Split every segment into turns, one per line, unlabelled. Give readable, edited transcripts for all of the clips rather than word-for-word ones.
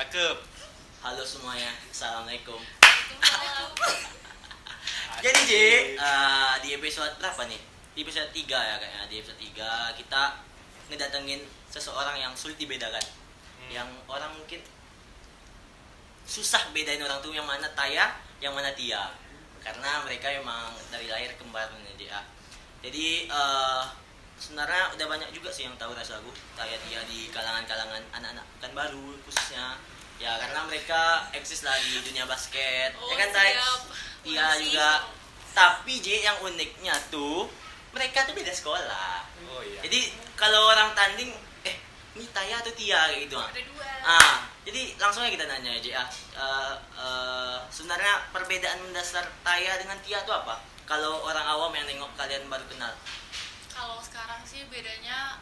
Cakep.
Halo semuanya, assalamualaikum.
Waalaikumsalam.
Jadi J, di episode berapa nih? Di episode 3 ya kayaknya. Di episode 3 kita ngedatengin seseorang yang sulit dibedakan. Yang orang mungkin susah bedain orang tuh yang mana Taya, yang mana Tia. Karena mereka memang dari lahir kembar ya. Jadi sebenarnya udah banyak juga sih yang tahu rasa lagu Taya Tia di kalangan-kalangan anak-anak kan baru khususnya. Ya karena mereka eksis lah di dunia basket. Ya kan Tay? Tia juga. Tapi J yang uniknya tuh mereka tuh beda sekolah.
Oh iya.
Jadi kalau orang tanding ini Taya atau Tia kayak gitu.
Ada dua.
Jadi langsung aja kita nanya aja sebenarnya perbedaan mendasar Taya dengan Tia itu apa? Kalau orang awam yang nengok kalian baru kenal.
Kalau sekarang sih bedanya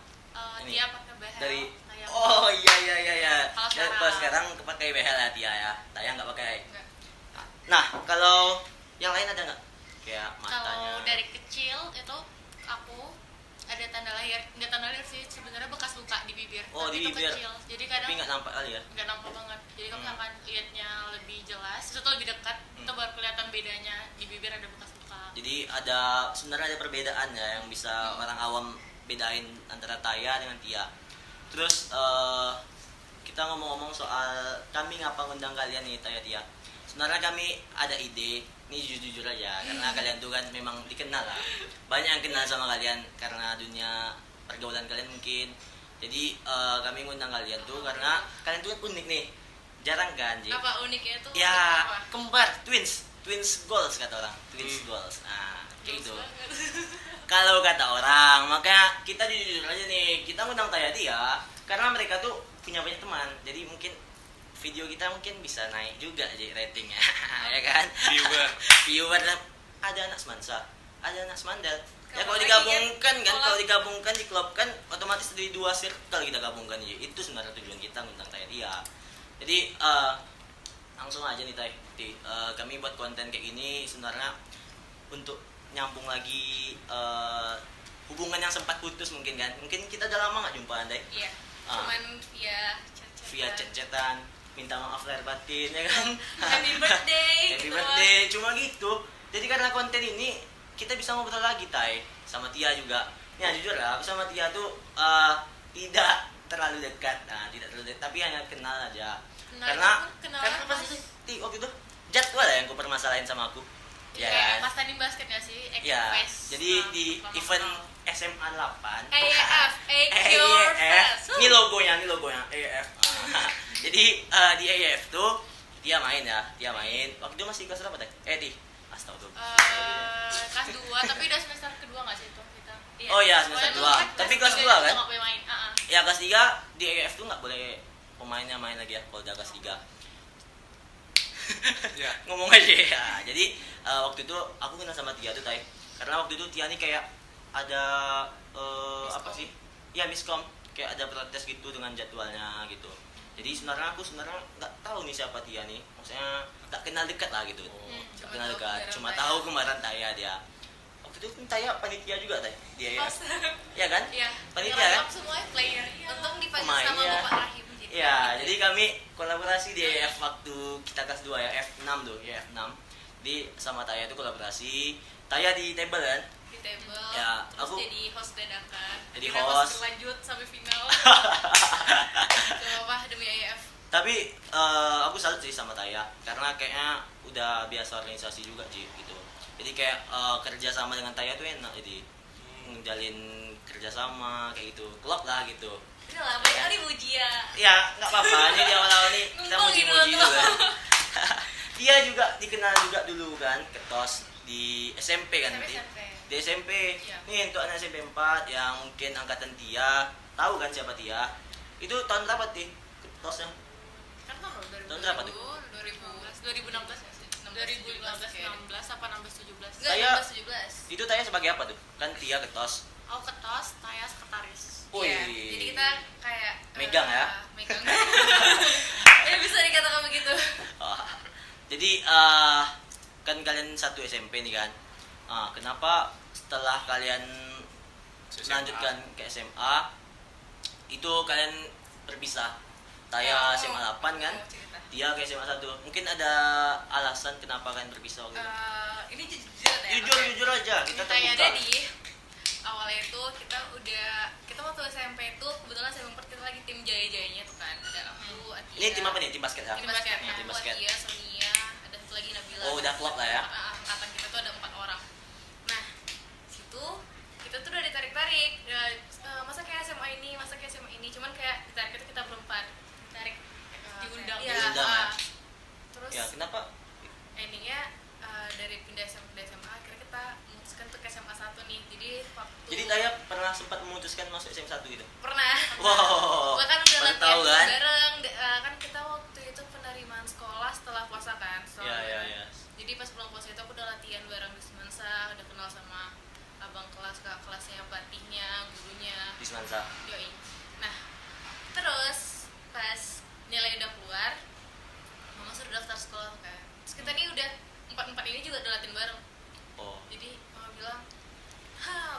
Ini,
Tia pakai behel.
Dari
Taya
oh iya.
Kalau
Sekarang pakai behel ya Tia ya. Taya nggak pakai.
enggak.
Nah, kalau yang lain ada nggak? Kayak matanya.
Kalau dari kecil itu aku ada tanda lahir, nggak tanda lahir sih, sebenarnya bekas luka di bibir.
Oh,
tapi
di
itu
bibir.
kecil. Jadi kadang
Tapi nggak nampak kali ya.
nggak nampak banget. Jadi kamu akan lihatnya lebih jelas. Itu tuh lebih dekat, itu baru kelihatan bedanya di bibir ada bekas luka.
Jadi sebenarnya ada perbedaan ya yang bisa orang awam bedain antara Taya dengan Tia. Terus kita ngomong-ngomong soal kami ngapa ngundang kalian nih Taya Tia. Sebenarnya kami ada ide, ini jujur-jujur aja karena kalian tuh kan memang dikenal lah. Banyak yang kenal sama kalian karena dunia pergaulan kalian mungkin. Jadi kami ngundang kalian tuh karena kalian tuh kan unik nih. Jarang kan, Ji?
Apa uniknya itu?
Ya,
Apa?
kembar, twins goals kata orang, twins goals. Nah, kayak gitu. Kalau kata orang, makanya kita jujur aja nih, kita ngundang Taya Tia karena mereka tuh punya banyak teman. Jadi mungkin video kita mungkin bisa naik juga aja ratingnya, ya kan? Viewer ada anak Semansa, ada anak Semandal. Ya kalau digabungkan di klub kan otomatis dari 2 circle kita gabungkan ya. Itu sebenarnya tujuan kita ngundang Taya Tia. Jadi langsung aja nih Tay. Kami buat konten kayak gini sebenarnya untuk nyambung lagi hubungan yang sempat putus mungkin kan. Mungkin kita udah lama gak jumpa Tay.
Iya. Cuman via
chat-chatan, minta maaf lahir batin ya kan.
Happy birthday.
Happy
gitu.
birthday, cuma gitu. Jadi karena konten ini kita bisa ngobrol lagi Tay sama Tia juga. Ya jujur lah, aku sama Tia tuh tidak terlalu dekat. Tidak terlalu dekat, tapi hanya kenal aja. Karena pas itu waktu itu jadwal ya yang aku permasalahin sama aku. Ya kan?
Pas tanding basket gak sih?
Ya,
Fest.
jadi di event SMA 8
AEF, Your Fest.
Ini logonya AEF. Jadi di AEF tuh dia main. Waktu itu masih kelas berapa teh? Di astagfirullah.
Kelas 2, tapi udah semester kedua gak sih itu kita? Iya.
Oh iya, semester
Soalnya
2.
dulu
Tapi kelas 2 kan?
Nggak boleh main.
Ya kelas 3 di AEF tuh nggak boleh pemainnya main lagi ya kalau udah kelas 3.
Ya.
Ngomong aja ya. Jadi waktu itu aku kenal sama Tia tuh Tay. Karena waktu itu Tia nih kayak ada apa sih? Ya miskom, kayak ada protes gitu dengan jadwalnya gitu. Jadi sebenarnya aku nggak tahu nih siapa Tia nih. Maksudnya tak kenal dekat lah gitu. Tak kenal dekat. Cuma tahu kemarin Taya dia. Waktu itu kan Taya panitia juga Tay. Dia ya. Iya kan?
Iya.
Panitia kan?
Semuanya player. Untung dipanggil
Pemain,
sama
ya.
Bapak Rahim.
Iya, jadi kami kolaborasi di EF waktu kita kelas 2 ya, F6 tuh, ya F6. Jadi sama Taya itu kolaborasi. Taya di table kan?
Di table.
Ya,
terus
aku
jadi host dadakan.
jadi
Kira pas
host.
berlanjut sampai final. Gak apa demi AEF.
Tapi aku salut sih sama Taya karena kayaknya udah biasa organisasi juga sih gitu. Jadi kayak kerja sama dengan Taya tuh enak jadi ngejalin kerja sama kayak gitu. Klop lah gitu.
Udah lah, banyak kali muji ya.
Ya, nggak apa-apa. Jadi awal-awal nih kita muji-muji dulu kan. Dia juga dikenal juga dulu kan, ketos di SMP kan nanti. Di SMP.
Iya.
Nih untuk anak SMP 4 yang mungkin angkatan Tia, tahu kan siapa Tia? Itu tahun berapa Ti? Ketosnya?
Kan tahun
Tahun berapa tuh?
2016 ya sih? 2015, 16 apa 16, 17?
Saya-
17.
Itu Taya sebagai apa tuh? Kan Tia ketos.
Aku ketos, Taya sekretaris.
Wih.
Iya, jadi kita kayak
Megang ya?
Megang. Ya bisa dikatakan begitu.
Oh. Jadi kan kalian satu SMP nih kan. Kenapa setelah kalian
SMA.
melanjutkan ke SMA itu kalian berpisah? Taya SMA 8 kan,
cerita.
dia ke SMA 1. Mungkin ada alasan kenapa kalian berpisah gitu?
Ini jujur ya.
Jujur aja, kita
Ceritanya
terbuka.
jadi awalnya itu kita waktu SMP itu kebetulan saya kita lagi tim jaya-jayanya tuh kan, ada aku, Atia.
Ini tim apa nih? Tim basket ya?
Tim basket.
Tim
Aku,
basket.
Atia, Sonia, ada satu lagi Nabila.
Oh, udah klop lah ya.
Angkatan kita tuh ada 4 orang. Nah, situ kita tuh udah ditarik-tarik. Ya, masa kayak SMA ini, cuman kayak ditarik itu kita berempat. Ditarik
Diundang.
Iya.
Diundang, ya.
Terus
Ya, kenapa?
endingnya dari pindah SMA akhirnya kita memutuskan untuk ke SMA 1 nih. Jadi
Taya pernah sempat memutuskan masuk SMA 1 gitu?
pernah.
Wow.
Bahkan udah
Baru
latihan
tahu kan?
bareng. Kan kita waktu itu penerimaan sekolah setelah puasa kan.
Iya.
Jadi pas pulang puasa itu aku udah latihan bareng di Semansa, udah kenal sama abang kelas, kakak kelasnya, pelatihnya, gurunya.
Di Semansa.
Yoi. Nah, terus pas nilai udah keluar, mama suruh daftar sekolah kan. Terus kita nih udah empat ini juga udah latihan bareng.
Oh.
Jadi mama bilang,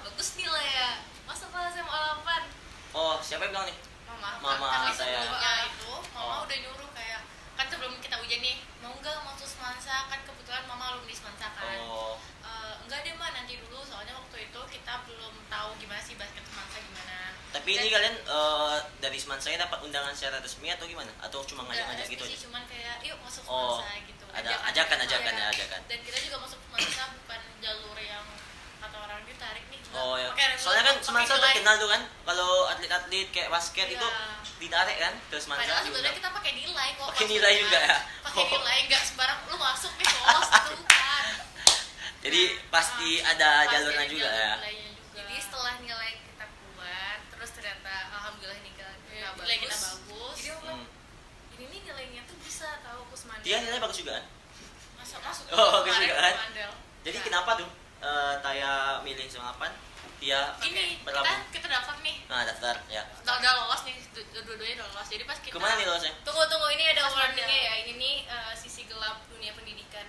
bagus nilai ya, masuk kelas SMA 8.
Oh, siapa yang bilang nih? Mama
Tapi
saya.
sebelumnya itu mama
Oh.
udah nyuruh kayak, kan sebelum kita ujian nih, mau nggak masuk Semansa, kan kebetulan mama alumni Semansa kan.
Oh.
Enggak deh mbak, nanti dulu, soalnya waktu itu kita belum tahu gimana sih basket Semansa gimana.
Tapi ini kalian dari Semansa dapat undangan secara resmi atau gimana? Atau cuma ngajak-ngajak gitu aja?
sih, cuman kayak yuk masuk
Oh,
Semansa gitu.
ada ajakan
Iya.
ya.
Dan kita juga masuk Semansa bukan jalur yang kata orang ditarik nih. Enggak.
Oh ya.
Pakai
Soalnya kan
pakai
Semansa
nilai.
terkenal tuh kan, kalau atlet-atlet kayak basket
Iya.
itu ditarik kan ke Semansa.
Padahal sebenarnya kita pakai nilai kok.
Pakai
masuknya.
nilai juga ya?
Pakai
Oh.
nilai, nggak sembarang lu masuk nih lolos gitu kan.
Jadi pasti ada jalurnya juga ya.
Jadi setelah nilai kita keluar, terus ternyata alhamdulillah nilai
Nilai kita bagus.
Jadi aku
Hmm.
ini nih nilainya tuh bisa tahu Kusmandel.
Dia nilai bagus juga kan?
masuk.
Oh, bagus
Kemarin
juga kan?
Kusmandel.
Jadi
Nah,
kenapa tuh Taya milih SMA 8? Dia
Ini
berlabuh.
kita daftar nih.
Nah, daftar ya.
Udah lolos nih, dua-duanya udah lolos. Jadi pas kita
Kemana nih lolosnya?
Tunggu ini ada
Kusmandel.
warningnya ya. Ini nih sisi gelap dunia pendidikan.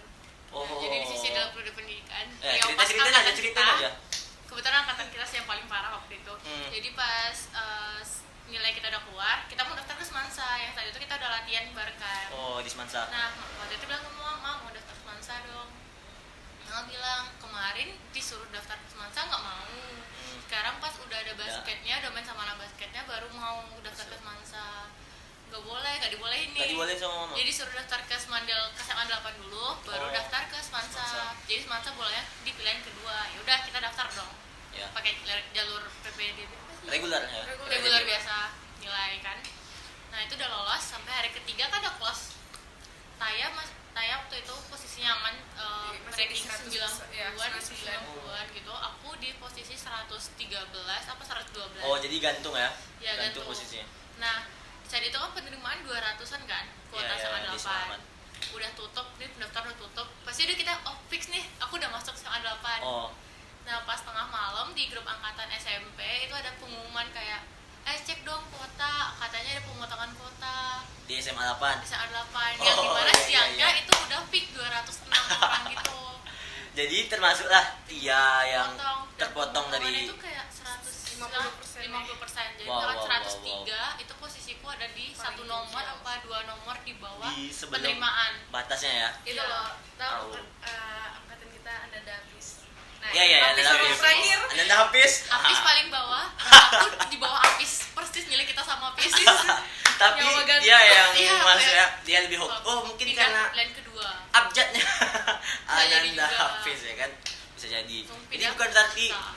Oh.
Jadi di sisi dalam pendidikan.
Eh,
Yang pas
cerita
angkatan
aja, ceritain
kita,
aja.
Kebetulan angkatan kita sih yang paling parah waktu itu. Jadi pas nilai kita udah keluar, kita mau daftar ke Semansa. Yang saat itu kita udah latihan bareng kan.
Oh, di Semansa.
Nah, waktu itu bilang ke mama, mau daftar ke Semansa dong. Mama bilang, kemarin disuruh daftar ke Semansa nggak mau. Sekarang pas udah ada basketnya, udah main sama anak basketnya, baru mau daftar ke Semansa. Nggak boleh, nggak dibolehin nih.
Tadi boleh sama mama.
Jadi suruh daftar ke Semandel ke SMA 8 dulu, baru
Oh.
daftar ke Semansa.
Semansa.
Jadi Semansa bolehnya di pilihan kedua. Ya udah kita daftar dong.
Ya.
Pakai jalur PPDB.
Regular ya.
Regular biasa nilai kan. Nah, itu udah lolos sampai hari ketiga kan ada kelas. Taya waktu itu posisinya aman
Masih di
ranking
100, ya,
90-an,
99.
90-an gitu. Aku di posisi 113 apa 112.
Oh, jadi gantung ya?
Ya, gantung.
posisinya.
Nah, saat itu kan penerimaan 200-an kan, kuota
Iya,
sama
iya, di
8. Udah tutup, nih pendaftaran udah tutup. Pasti udah kita, fix nih, aku udah masuk sama 8.
Oh,
Nah, pas tengah malam di grup angkatan SMP itu ada pengumuman kayak, cek dong kuota, katanya ada pemotongan kuota
di SMA 8.
di saat 8.
Oh,
Yang dimana
iya,
siangnya
iya.
itu udah fix 206 orang gitu.
Jadi termasuklah Tia yang
Potong. Dan
terpotong
pemotongan
dari
itu kayak 100
50%.
50%. Jadi
Wow,
misalkan
wow,
103 itu posisiku ada di satu nomor
jauh.
apa dua nomor di bawah
di sebelum
penerimaan.
batasnya ya.
Itu
Iya.
loh, tahu
Tahu.
angkatan kita ada Davis. Nah,
Iya,
Hafiz
ada
orang
Hafiz.
terakhir.
Ada Hafiz.
Apis paling bawah, aku di bawah Apis. Persis nilai kita sama Apis.
Tapi
yang magang.
dia yang
Iya,
masuk
iya.
ya, dia lebih hoki. Oh, mungkin
Pindah
karena
pilihan kedua.
abjadnya
jadi
Ananda
juga.
Hafiz ya kan. Bisa jadi. Jadi
Pindah
bukan berarti
susah.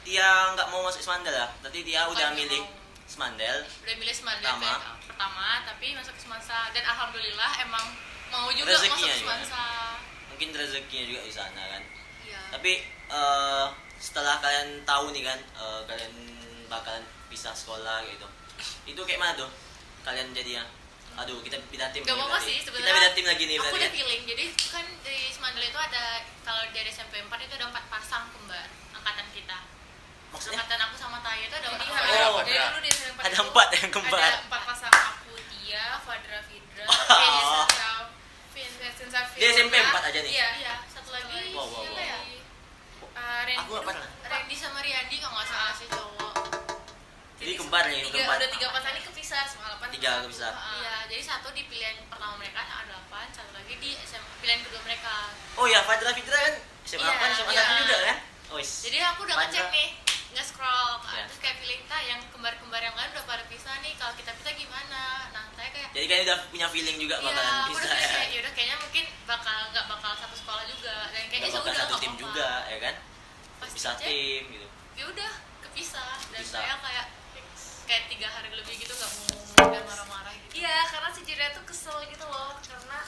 dia nggak mau masuk Semandel ya. Berarti dia udah
Bukan
milih
mau.
Semandel.
Udah milih Semandel
Pertama.
tapi masuk ke Semansa dan alhamdulillah emang mau juga
Rezekinya
masuk ke
juga.
Semansa.
Mungkin rezekinya juga di sana kan.
Iya.
Tapi setelah kalian tahu nih kan, kalian bakalan pisah sekolah gitu. Itu kayak mana tuh? Kalian jadinya? Aduh, kita pindah tim.
Gak
nih
apa-apa
berarti.
sih
Kita
sebenarnya.
pindah tim lagi nih
Aku
berarti.
udah
kan?
feeling. Jadi kan di Semandel itu ada, kalau dari SMP 4 itu ada 4 pasang kembar angkatan kita.
Maksudnya?
Angkatan aku sama Taya itu ada
Jadi
4
Oh,
pasang.
dari
ya.
dulu di SMP
Ada
itu
4 yang kembar.
Ada 4 pasang, aku, Tia, Fadra, Fidra, Vincent Safir.
Dia SMP 4 aja nih?
Iya.
Iya, satu lagi
Wow, wow,
siapa
wow.
ya?
Randy,
Aku nggak pernah.
Randy sama Riyandi kalau nggak salah sih cowok.
Jadi kembar kembar nih, keempat.
udah 3 pasangan ini kepisah, SMA 8
Tiga kepisah.
Iya, jadi satu di pilihan pertama mereka A8, satu lagi di pilihan kedua mereka.
Oh ya, Fadra Fitra kan SMA
Iya,
8, SMA
iya.
1 juga kan? Oh,
Jadi aku udah ngecek nih, nge-scroll,
Iya.
terus kayak pilih yang kembar-kembar yang lain udah pada pisah nih, kalau kita pisah gimana? Nah, saya kayak
Jadi kalian udah punya feeling juga
iya,
bakalan
aku
bisa
udah
ya.
kayak yaudah kayaknya mungkin nggak bakal satu sekolah juga, dan kayaknya
Nggak bakal
udah
satu tim
apa-apa.
juga, ya kan?
Pas
Bisa
dicek,
tim gitu.
ya udah kepisah, dan
Kepisah.
saya kayak 3 hari lebih gitu nggak mau udah marah-marah gitu.
Iya, karena si Julia tuh kesel gitu loh, karena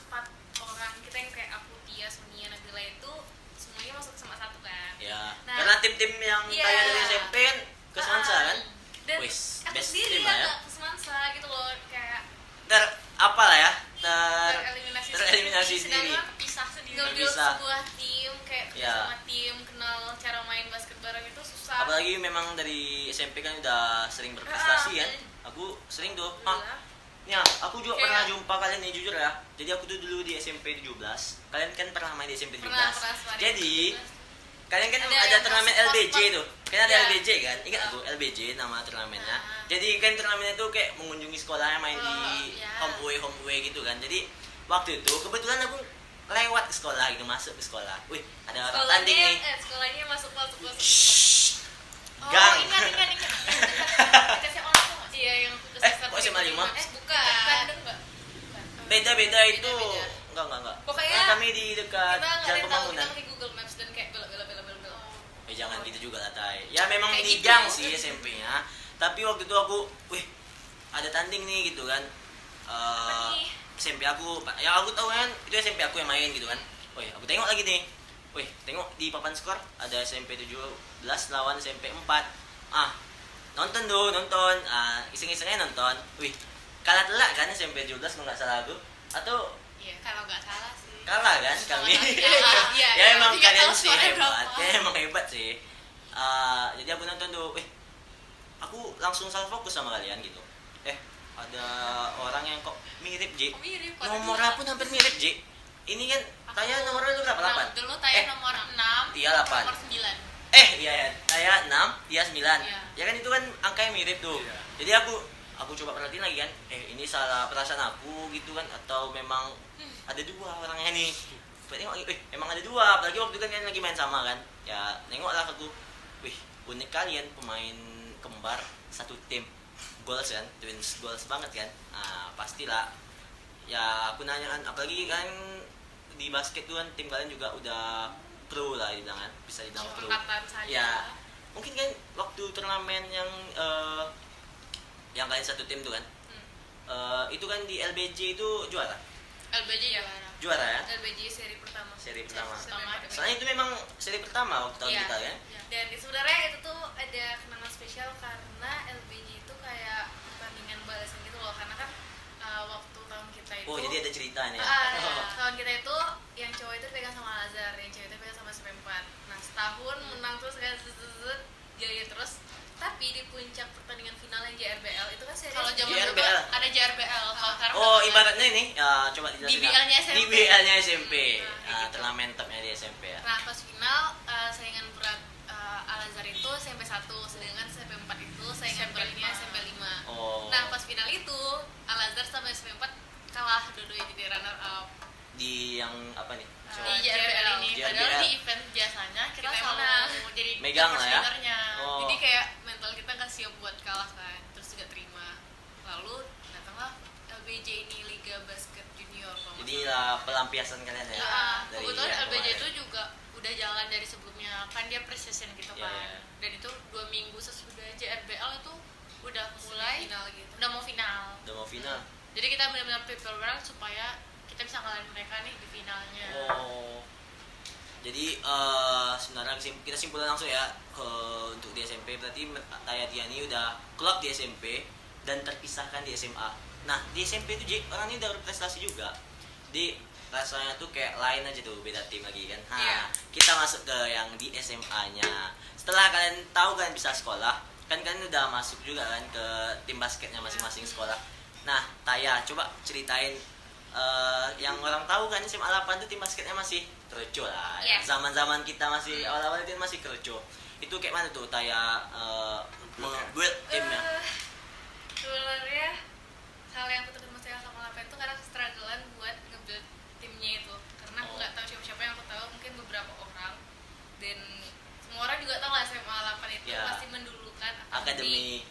4 orang kita yang kayak aku, Tia, Sonia, Nabila itu semuanya masuk SMA 1 kan.
Ya,
Nah,
karena tim-tim yang
iya.
kayak dari SMP kan ke Semansa kan?
Dan
Wis,
aku
best
sendiri
team lah ya.
agak kesemansa gitu loh, kayak
Apa lah ya?
tereliminasi
sendiri.
Sedangkan kepisah sendiri.
Ngebuild
Terpisah.
sebuah tim, kayak kerja
Iya.
sama tim, kenal cara main basket bareng itu susah.
Apalagi memang dari SMP kan udah sering berprestasi kan? Aku sering tuh.
Alhamdulillah.
Ya, aku juga
Kayak-
pernah jumpa kalian nih jujur ya. Jadi aku tuh dulu di SMP 17. Kalian kan pernah main di SMP 17.
Pernah sekali.
Jadi kalian kan
Ada
ada
yang
turnamen
masuk
LBJ
pos-pos.
tuh. Kan ada
Iya.
LBJ kan? Ingat aku LBJ nama turnamennya.
Ah.
Jadi kan turnamennya tuh kayak mengunjungi sekolahnya main di
iya.
home away gitu kan. Jadi waktu itu kebetulan aku lewat ke sekolah gitu, masuk ke sekolah. Wih, ada orang tanding nih.
Sekolahnya masuk.
Oh,
Gang.
ingat. Dikasih orang tuh nggak sih?
Iya, yang
Kok SMA 5?
bukan.
Bandung nggak?
Beda-beda itu.
Beda-beda.
Enggak.
Pokoknya
Nah, kami di dekat
kita nggak ada
Jalan
yang tahu,
Pembangunan.
kita pakai Google Maps dan kayak belok.
Jangan gitu juga lah, Tai. Ya memang
Kayak
di
gitu.
gang sih SMP-nya. Tapi waktu itu aku, wih, ada tanding nih gitu kan.
Apa nih?
SMP aku, yang aku tahu kan itu SMP aku yang main gitu kan. Wih, aku tengok lagi nih. Wih, tengok di papan skor ada SMP 17 lawan SMP 4. Nonton. Iseng-isengnya nonton. Wih, kalah telak kan SMP 17 kalau nggak salah aku. Atau
Iya, kalau nggak salah sih.
kalah kan kami.
Iya,
Ya emang
tapi nggak
kalian
tahu
sih
skornya
hebat.
berapa.
Kayaknya emang hebat sih. Jadi aku nonton tuh, aku langsung salah fokus sama kalian gitu. Ada orang yang kok mirip J.
Oh, mirip, pada
Nomornya
dua.
pun hampir mirip J. Ini kan Taya nomornya lu berapa? 8?
Dulu Taya nomor 6,
Dia 8.
nomor 9.
Iya ya, Taya 6, dia 9.
Iya.
Ya kan itu kan angkanya mirip tuh.
Iya.
Jadi aku coba perhatiin lagi kan. Ini salah perasaan aku gitu kan, atau memang ada dua orangnya nih. Tengok lagi, emang ada dua. Apalagi waktu itu kan kalian lagi main sama kan. Ya, nengoklah aku. Wih, unik kalian pemain kembar satu tim. Goals kan, twins goals banget kan. Pastilah. Ya, aku nanya kan, apalagi kan di basket tuh kan tim kalian juga udah pro lah dibilang kan. Bisa dibilang pro.
Angkatan saja.
Ya, mungkin kan waktu turnamen yang kalian satu tim tuh kan. Itu kan di LBJ itu juara.
LBJ
Iya.
Juara ya.
LBJ seri pertama.
Seri pertama.
pertama.
Soalnya itu memang seri pertama waktu tahun
Iya.
kita kan.
Dan sebenarnya itu tuh ada kenangan spesial karena LBJ itu kayak pertandingan balasan gitu loh, karena kan waktu tahun kita itu
Oh, jadi ada cerita nih ya.
tahun kita itu yang cowok itu pegang sama Lazar, yang cewek itu pegang sama SMP 4. Nah, setahun menang terus kayak gaya terus. Tapi di puncak pertandingan final yang JRBL itu kan seri
Kalau zaman dulu
JRBL.
ada JRBL, kalau sekarang
Oh,
udah
ibaratnya ini coba dijelasin.
DBL-nya SMP.
DBL-nya SMP.
Nah, gitu.
Turnamen topnya di SMP ya.
Nah, pas final saingan berat Al-Azhar itu SMP 1, sedangkan SMP 4 itu saingan
SMP
beratnya
5.
SMP 5.
Oh.
Nah, pas final itu Al-Azhar sama SMP 4 kalah dua-duanya jadi runner up
Di yang apa nih?
di
Coba.
JRBL ini.
JRBL.
Padahal di event biasanya kita
Kita
selalu
menang.
jadi
Megang lah ya.
winnernya.
Oh.
Jadi kayak mental kita nggak siap buat kalah kan, terus juga terima. Lalu datanglah LBJ ini, Liga Basket Junior. kalau nggak
Jadi
salah.
pelampiasan kalian ya.
Ya,
dari
kebetulan
yang
LBJ
kemarin.
itu juga udah jalan dari sebelumnya, kan dia pre-season gitu
Iya,
kan.
iya.
Dan itu 2 minggu sesudah JRBL itu udah mulai
final gitu.
udah mau final.
Udah mau final.
Jadi kita benar-benar prepare bareng supaya kita bisa ngalahin mereka nih di finalnya.
Oh. Jadi sebenarnya kita simpulkan langsung ya untuk di SMP, berarti Taya Tiani udah klub di SMP dan terpisahkan di SMA. Nah, di SMP itu orang ini udah berprestasi juga. Di rasanya tuh kayak lain aja tuh, beda tim lagi kan.
Iya.
Kita masuk ke yang di SMA-nya. Setelah kalian tahu kalian bisa sekolah, kan kalian udah masuk juga kan ke tim basketnya masing-masing sekolah. Nah, Taya, coba ceritain yang orang tahu kan SMA 8 tuh tim basketnya masih kerucu lah.
Iya.
Zaman-zaman kita masih awal-awal itu masih kerucu. Itu kayak mana tuh Taya Nge-build timnya.
Sebenarnya hal yang aku tekan masalah sama Lapen itu karena strugglean buat nge-build timnya itu, karena aku nggak tahu siapa yang aku tahu, mungkin beberapa orang, dan semua orang juga tahu lah SMA 8 itu
Ya.
pasti mendulukan
Akademi.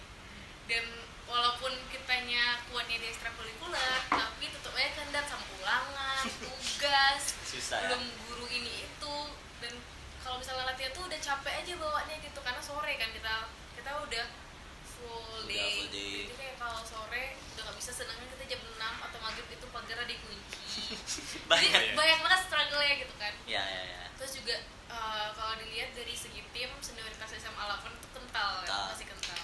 dan walaupun kitanya kuatnya di ekstrakurikuler tapi tetap aja kandat sama ulangan, tugas,
Susah ya.
belum guru ini itu, dan kalau misalnya latihan tuh udah capek aja bawaannya gitu karena sore kan kita udah full
Udah
day.
full day.
Jadi kayak kalau sore udah nggak bisa, senangnya kita jam 6 atau maghrib itu pagar dikunci.
Banyak.
Jadi banyak banget struggle-nya gitu kan.
Ya ya ya.
Terus juga kalau dilihat dari segi tim senioritas SMA 8 itu kental.
Kental.
Masih kental.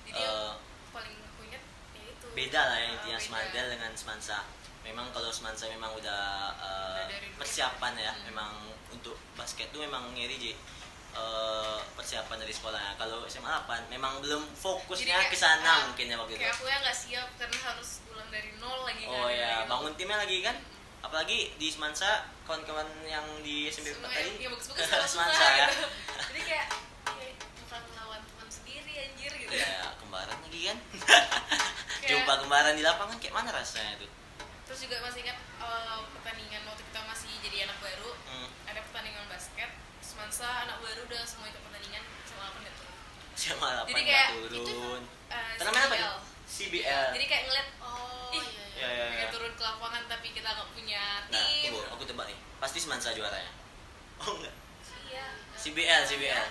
Jadi yang paling aku ingat ya itu.
Beda lah ya intinya
beda.
Semandel dengan Semansa. Memang kalau Semansa memang udah
dari dulu.
persiapan ya, memang untuk basket tuh memang ngeri Ji. Persiapan dari sekolahnya. Kalau SMA 8 memang belum fokusnya
Jadi kayak,
ke sana mungkin ya waktu itu.
Kayak aku ya nggak siap karena harus ulang dari nol lagi kan.
Oh ya,
Gitu.
bangun timnya lagi kan? Apalagi di Semansa, kawan-kawan yang di SMP 4 tadi
ya bagus-bagus kalau
Semansa ya.
gitu. Jadi kayak bukan melawan teman sendiri anjir gitu.
Ya, kembaran lagi kan.
Kayak-
Jumpa kembaran di lapangan kayak mana rasanya itu?
Terus juga masih ingat pertandingan waktu kita masih jadi anak baru, ada pertandingan basket. Semansa anak baru udah semua ikut pertandingan, sama apa gitu.
SMA 8
Jadi
nggak
kayak
turun.
Eh,
Namanya apa?
CBL.
CBL.
Jadi kayak ngeliat,
Oh
ih,
iya iya.
Ya ya
pengen
ya.
turun ke lapangan tapi kita nggak punya
Nah,
tim.
tunggu, aku tebak nih. Pasti Semansa juaranya. Oh enggak.
Iya.
CBL.
Juara.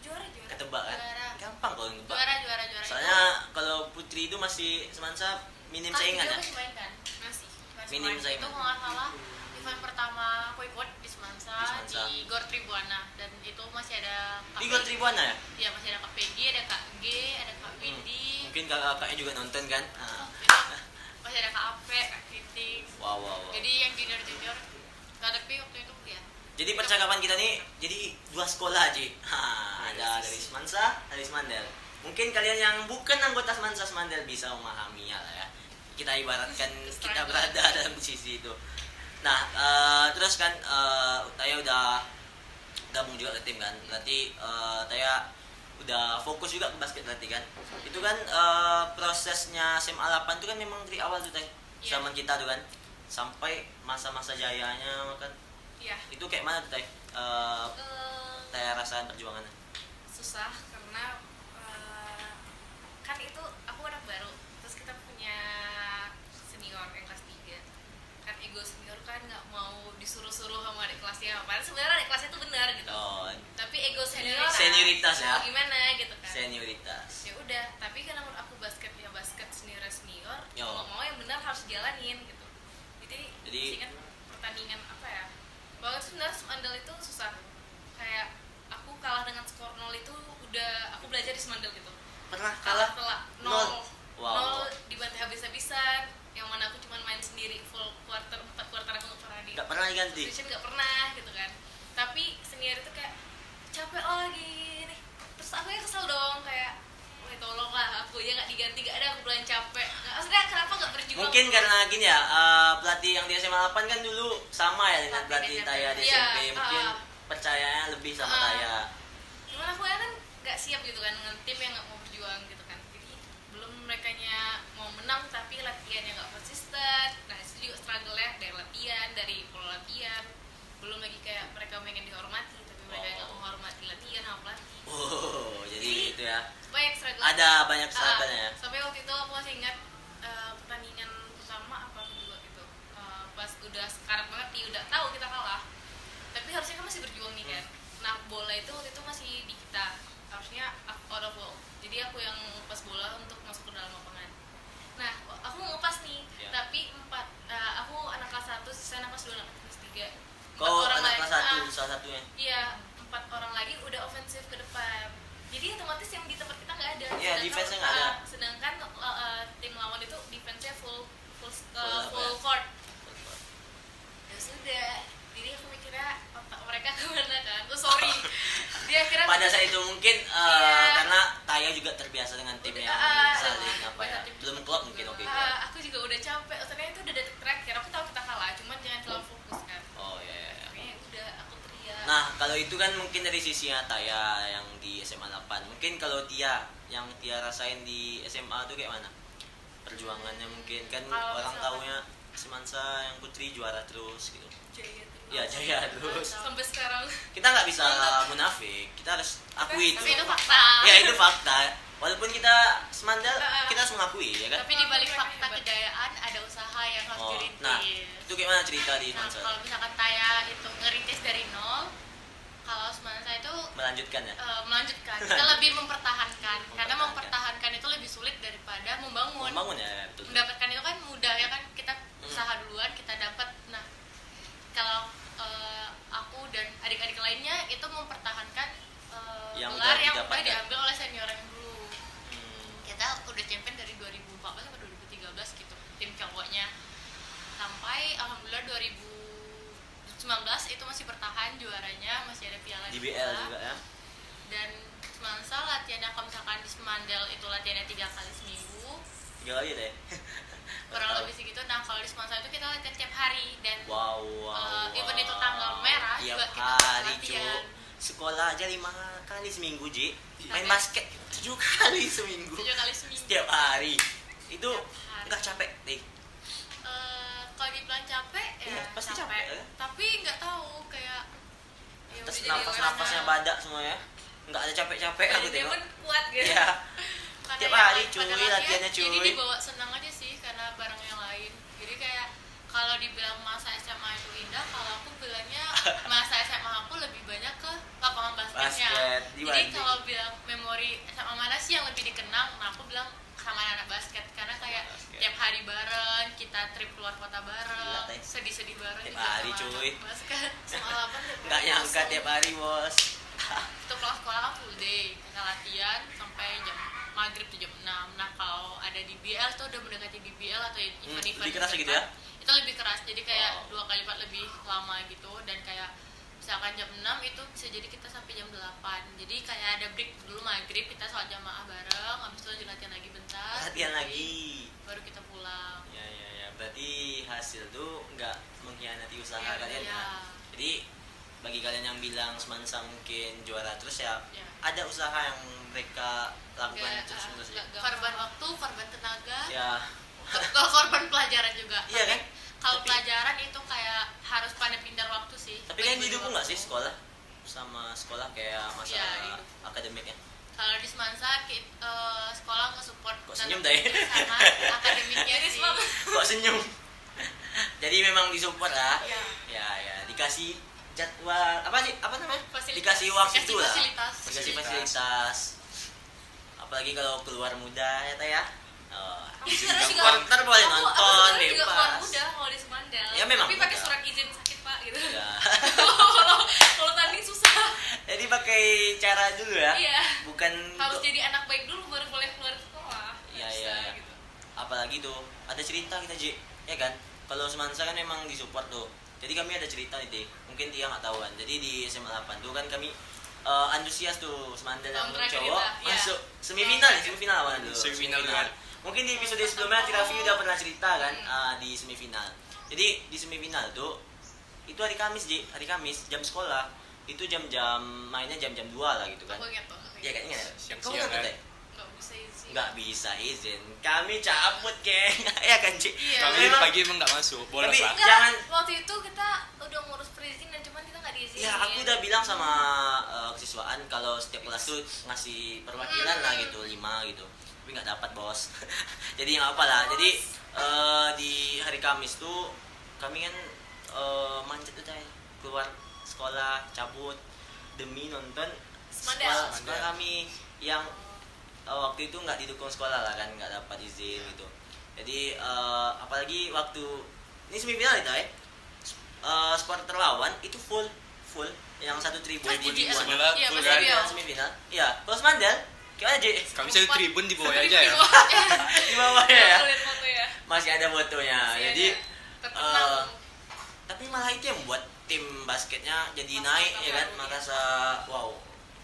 Juara.
Ketebak kan?
Juara.
Gampang kalau nebak.
Juara.
Soalnya kalau Putri itu masih Semansa minim saingan ya.
Masih main kan?
Masih.
Minim
Itu
saingan.
kalau nggak salah event pertama aku ikut di Semansa,
Di Semansa.
di Gor Tribuana, dan itu masih ada
Di Gor Tribuana ya?
Iya, masih ada Kak Peggy, ada Kak G, ada Kak Windy.
Mungkin kakaknya juga nonton kan?
Oh, itu masih ada Kak Ape, Kak Titik.
Wow.
Jadi yang junior. Nah, tapi waktu itu ya.
Jadi percakapan kita nih jadi dua sekolah aja. Ada dari Semansa, dari Semandel. Mungkin kalian yang bukan anggota Semansa Semandel bisa memahaminya lah ya. Kita ibaratkan kita berada dalam sisi itu. Nah, terus kan Taya udah gabung juga ke tim kan. Berarti Taya udah fokus juga ke basket berarti kan. Itu kan prosesnya SMA 8 itu kan memang dari awal tuh Taya.
Iya.
Zaman kita tuh kan sampai masa-masa jayanya kan.
Iya.
Itu kayak mana tuh Taya? Taya rasain perjuangannya.
Susah karena kan itu aku anak baru, terus kita punya senior yang kelas 3 kan, ego senior kan nggak mau disuruh-suruh sama adik kelasnya, padahal sebenarnya adik kelasnya itu benar gitu,
Oh,
tapi ego senior
Senioritas ya.
mau gimana gitu kan.
senioritas.
Ya udah, tapi karena menurut aku basket senior
Yo.
mau mau yang benar harus jalanin gitu. Jadi ingat pertandingan apa ya, bahwa sebenarnya Semandel itu susah, kayak aku kalah dengan skor 0 itu udah aku belajar di Semandel gitu.
Pernah
Kalah
kalah?
nol.
Wow.
Nol dibantai habis-habisan, yang mana aku cuma main sendiri full quarter, 4 quarter aku nggak pernah
Gak pernah diganti.
position, nggak pernah gitu kan. Tapi senior itu kayak capek lagi nih, terus aku ya kesel dong, kayak woi tolonglah aku ya nggak diganti, gak ada, aku bilang capek. Nggak, maksudnya kenapa nggak berjuang?
Mungkin karena gini ya, pelatih yang di SMA 8 kan dulu sama ya dengan pelatih Taya di
Iya,
SMP. Mungkin percayanya lebih sama Taya.
Cuman aku ya kan nggak siap gitu kan dengan tim yang nggak mau berjuang gitu kan. Jadi belum merekanya mau menang tapi latihannya nggak konsisten. Nah itu juga struggle ya, dari latihan, dari pola latihan. Belum lagi kayak mereka pengen dihormati tapi mereka nggak menghormati latihan sama pelatih.
Oh, jadi itu ya.
Banyak struggle.
Ada banyak struggle ya.
Sampai waktu itu aku masih ingat pertandingan pertama apa kedua gitu. Pas udah sekarat banget nih, udah tahu kita kalah. Tapi harusnya kan masih berjuang nih kan. Nah bola itu waktu itu masih di kita, harusnya out of ball. Jadi aku yang ngepas bola untuk masuk ke dalam lapangan. Nah aku mau ngepas nih,
Ya.
tapi aku anak kelas 1, sisa anak kelas 2, anak kelas 3.
Kau anak kelas 1 salah satunya.
Iya, 4 orang lagi udah ofensif ke depan. Jadi otomatis yang di tempat kita nggak ada.
Iya,
Sedangkan,
defense-nya nggak ada.
Sedangkan tim lawan itu defense-nya full
apa ya?
court. Ya sudah. Jadi aku mikirnya otak mereka kemana kan? Oh sorry. Dia kira
Pada saat itu mungkin
Iya.
karena Taya juga terbiasa dengan tim
Udah,
yang saling apa ya,
tim
belum klop mungkin oke ya.
Aku juga udah capek. Maksudnya itu udah detik terakhir. Aku tahu kita kalah, cuman jangan terlalu fokus kan.
Oh iya.
Makanya udah aku teriak
Nah, kalau itu kan mungkin dari sisinya Taya yang di SMA 8. Mungkin kalau Tia yang Tia rasain di SMA tuh kayak mana? Perjuangannya mungkin kan
Kalau
orang
misalkan-
taunya Semansa yang putri juara terus gitu.
Jaya terus.
Ya jaya terus.
Sampai sekarang.
Kita nggak bisa munafik, kita harus akui itu.
Tapi itu fakta.
Ya itu fakta. Walaupun kita semandal, kita harus mengakui ya kan.
Tapi di balik fakta kejayaan ada usaha yang harus
Oh,
dirintis.
nah itu gimana cerita di
Nah,
Semansa?
kalau misalkan Taya itu ngerintis dari nol, kalau Semansa itu
Melanjutkan ya.
melanjutkan. Kita lebih mempertahankan. Karena mempertahankan itu lebih sulit daripada membangun.
Membangun ya betul.
Mendapatkan itu kan mudah ya kan, kita usaha duluan, kita dapat. Nah, kalau aku dan adik-adik lainnya itu mempertahankan
Yang
gelar
udah
yang udah
didapatkan.
diambil oleh senior yang dulu.
Hmm.
Kita udah champion dari 2014 sampai 2013 gitu, tim cowoknya. Sampai alhamdulillah 2019 itu masih bertahan juaranya, masih ada piala
Di BL juga ya.
Dan Semansa latihannya kalau misalkan di Semandel itu latihannya 3 kali seminggu
3 kali deh.
kurang lebih segitu. Nah kalau di Semansa itu kita latihan tiap hari dan
Wow,
even itu tanggal merah
tiap
juga kita
hari
latihan.
Sekolah aja 5 kali seminggu Ji. Main
Tapi-
basket 7 kali seminggu.
7 kali seminggu.
Setiap hari. Itu
Setiap hari.
nggak capek deh.
Kalau dibilang capek ya
Iya, pasti capek, ya.
tapi nggak tahu kayak ya
Terus
udah jadi
nafas-nafasnya
wahana.
badak semua ya. Nggak ada capek-capek aku
Dia
tengok.
pun kuat gitu.
Iya.
Karena
Tiap
yang
hari,
lain pada
cuy, latihannya, cuy.
Jadi dibawa senang aja sih karena bareng yang lain. Jadi kayak kalau dibilang masa SMA itu indah, kalau aku bilangnya masa SMA aku lebih banyak ke lapangan basketnya.
Basket,
Jadi
dibanding.
kalau bilang memori SMA mana sih yang lebih dikenang, nah aku bilang sama anak basket karena kayak
Basket.
tiap hari bareng, kita trip keluar kota
Gila,
bareng,
Teh.
sedih-sedih bareng
Tiap
juga
hari,
sama
cuy.
anak basket.
Pengalaman
Nggak nyangka tiap hari bos.
Untuk kelas sekolah kan full day, kita latihan sampai jam maghrib tuh jam 6. Nah kalau ada di BL tuh udah mendekati di BL atau event-event
lebih keras
dekat,
gitu ya?
itu lebih keras, jadi kayak
Wow.
2 kali lipat lebih lama gitu. Dan kayak misalkan jam 6 itu bisa jadi kita sampai jam 8, jadi kayak ada break dulu maghrib, kita sholat jamaah bareng, habis itu lanjut latihan lagi bentar,
Latihan
baru-
lagi.
baru kita pulang.
Ya. Berarti hasil tuh nggak mengkhianati usaha
Iya,
kalian ya.
iya.
Jadi bagi kalian yang bilang Semansa mungkin juara terus ya,
Ya.
ada usaha yang mereka lakukan
Nggak,
terus menerus ya.
nggak
Korban waktu, korban tenaga,
Ya,
kalau korban pelajaran juga.
Iya
Tapi
kan?
kalau
Tapi-
pelajaran itu kayak harus pandai pintar waktu sih.
tapi kan
Bagi-bagi
didukung nggak
waktu.
sih sekolah sama sekolah kayak
Iya,
masalah
didukung.
akademiknya?
Kalau di Semansa sekolah nge-support
Kok
dan
senyum,
mendukung
Teh?
sama akademiknya
Iris
sih.
banget.
Kok senyum? Jadi memang disupport lah.
Iya.
Ya, dikasih jadwal apa sih? Apa namanya?
Fasilitas.
Dikasih waktu
Dikasih
lah.
fasilitas.
Dikasih fasilitas. Apalagi kalau keluar muda ya Teh ya. Oh,
sebenarnya juga-
supporter boleh
Aku
nonton
sebenarnya juga keluar
bebas.
muda kalau di Semandal.
Ya, memang
Tapi pakai
muda.
surat izin sakit Pak gitu.
Ya.
Kalau tanding susah.
Jadi pakai cara dulu ya.
Iya.
Bukan
Harus jadi anak baik dulu baru boleh keluar sekolah.
Iya,
Bisa,
iya.
gitu.
Apalagi tuh ada cerita kita Ji, ya kan? Kalau Semansa kan memang disupport tuh. Jadi kami ada cerita nih Dek. Mungkin dia nggak tahu kan. Jadi di SMA 8 tuh kan kami antusias tuh Semandal yang
Tahun terakhir
cowok
kita, iya.
masuk semifinal, semifinal awalnya dulu.
Semifinal kan.
Mungkin di episode sebelumnya Tirafi udah pernah cerita kan di semifinal. Jadi di semifinal tuh itu hari Kamis Ji, hari Kamis jam sekolah. Itu jam-jam mainnya jam-jam 2 lah gitu kan.
Aku ingat tuh.
Iya kan ingat.
Siang-siang
Kamu nonton,
kan?
Teh?
Nggak bisa izin.
Nggak bisa izin, kami cabut geng. Ya kan Ci?
Iya.
Kami
Memang-
pagi emang nggak masuk, bolos
Tapi-
lah.
Enggak,
Jangan-
waktu itu kita udah ngurus perizinan cuman kita nggak diizinin.
Ya aku udah bilang sama kesiswaan kalau setiap kelas tuh ngasih perwakilan lah gitu 5 gitu, tapi nggak dapat bos. Jadi nggak apa lah. Jadi di hari Kamis tuh kami kan manjat tuh Tay. Keluar sekolah cabut demi nonton
Semandal.
sekolah kami yang waktu itu nggak didukung sekolah lah kan, nggak dapat izin gitu. Jadi apalagi waktu ini semifinal itu ya, supporter lawan itu full yang satu tribun
Pas di
di
GL.
Sebelah
Iya,
full
pas
kan.
di GL.
semifinal. Iya, kalau Semandal gimana Ji?
Kami satu tribun di bawah
Tapi
aja ya.
di bawah, ya.
Di bawah ya.
Aku lihat foto ya.
Masih ada fotonya.
Masih
Jadi
ada. Terkenal.
tapi malah itu yang membuat tim basketnya jadi
Masa
naik ya kan,
baru,
merasa wow,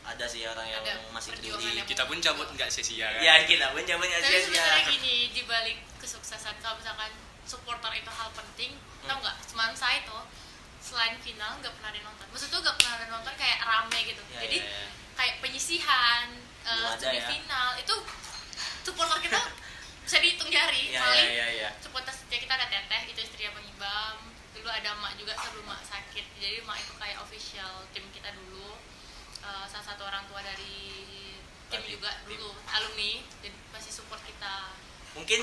ada sih orang yang
Ada
masih
perjuangan
peduli.
yang-
Kita pun cabut nggak sia-sia kan.
Ya kita pun jawabannya
Tapi sebenarnya
sia-sia.
gini, di balik kesuksesan kalau misalkan supporter itu hal penting, tau nggak? Semansa itu selain final nggak pernah ada yang nonton. Maksud tuh nggak pernah ada yang nonton kayak rame gitu.
Ya,
Jadi
ya, ya.
kayak penyisihan,
Belum ada ya.
semifinal itu supporter kita bisa dihitung jari.
Iya,
Paling
iya, iya.
supporter setia kita ada Teteh, itu istri Bang Ibam. Dulu ada Mak juga sebelum Mak sakit. Jadi Mak itu kayak official tim kita dulu. Salah satu orang tua dari tim
Berarti
juga
tim.
dulu, alumni. Jadi masih support kita.
Mungkin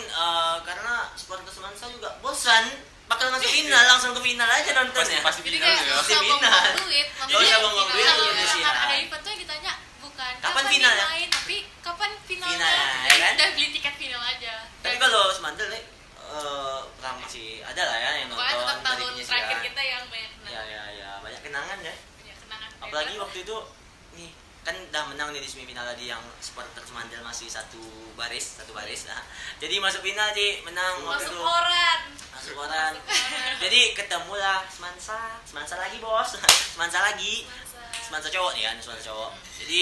karena supporter Semansa juga bosan bakal masuk final, langsung ke final aja nonton ya.
Pasti
Jadi
final
kayak
ya.
nggak usah
Pasti
buang
final.
duit.
Nggak usah buang duit,
Kalau
udah
misalkan
siap.
ada event tuh yang ditanya bukan
Kapan
nih
final ya?
main, tapi kapan finalnya?
Final, ya kan?
Udah beli tiket final aja.
Tapi kalau Semandel nih ramai sih, ada lah ya yang
Pokoknya
nonton
tetap
dari
tahun
penyisihan.
terakhir kita yang banyak
Ya ya ya, banyak kenangan ya.
punya kenangan.
Apalagi waktu itu nih kan udah menang nih di semifinal tadi yang supporter Semandel masih satu baris nah. Jadi masuk final sih menang waktu
masuk
itu.
koran.
Masuk koran. Jadi ketemulah Semansa lagi bos, Semansa lagi. Semansa cowok nih kan, Semansa cowok. Jadi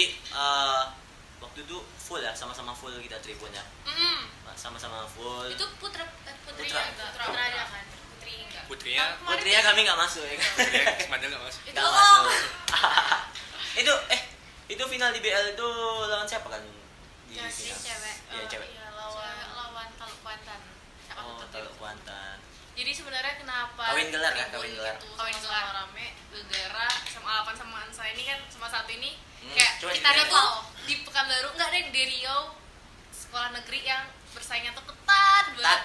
waktu itu full ya, sama-sama full kita tribun ya. Sama-sama full.
Itu putrinya
Putra.
enggak?
Putra.
Putranya kan.
Putri enggak.
Putrinya
Putrinya kami nggak masuk ya kan.
Semandel nggak masuk.
Itu
Nggak masuk. itu final di BL itu lawan siapa kan? Di
yang
final.
cewek.
Iya, cewek.
Iya, lawan Taluk Kuantan. Siapa
Oh,
tuh?
Taluk Kuantan.
Jadi sebenarnya kenapa
Kawin gelar kan,
Tribun
kawin gelar.
gitu,
Kawin
sama-sama
gelar.
rame gara sama 8 sama Ansa ini kan sama satu ini
Hmm,
kayak
coba
kita ada
diceritain.
tuh di Pekanbaru enggak ada yang di Riau sekolah negeri yang bersaingnya tuh ketat banget.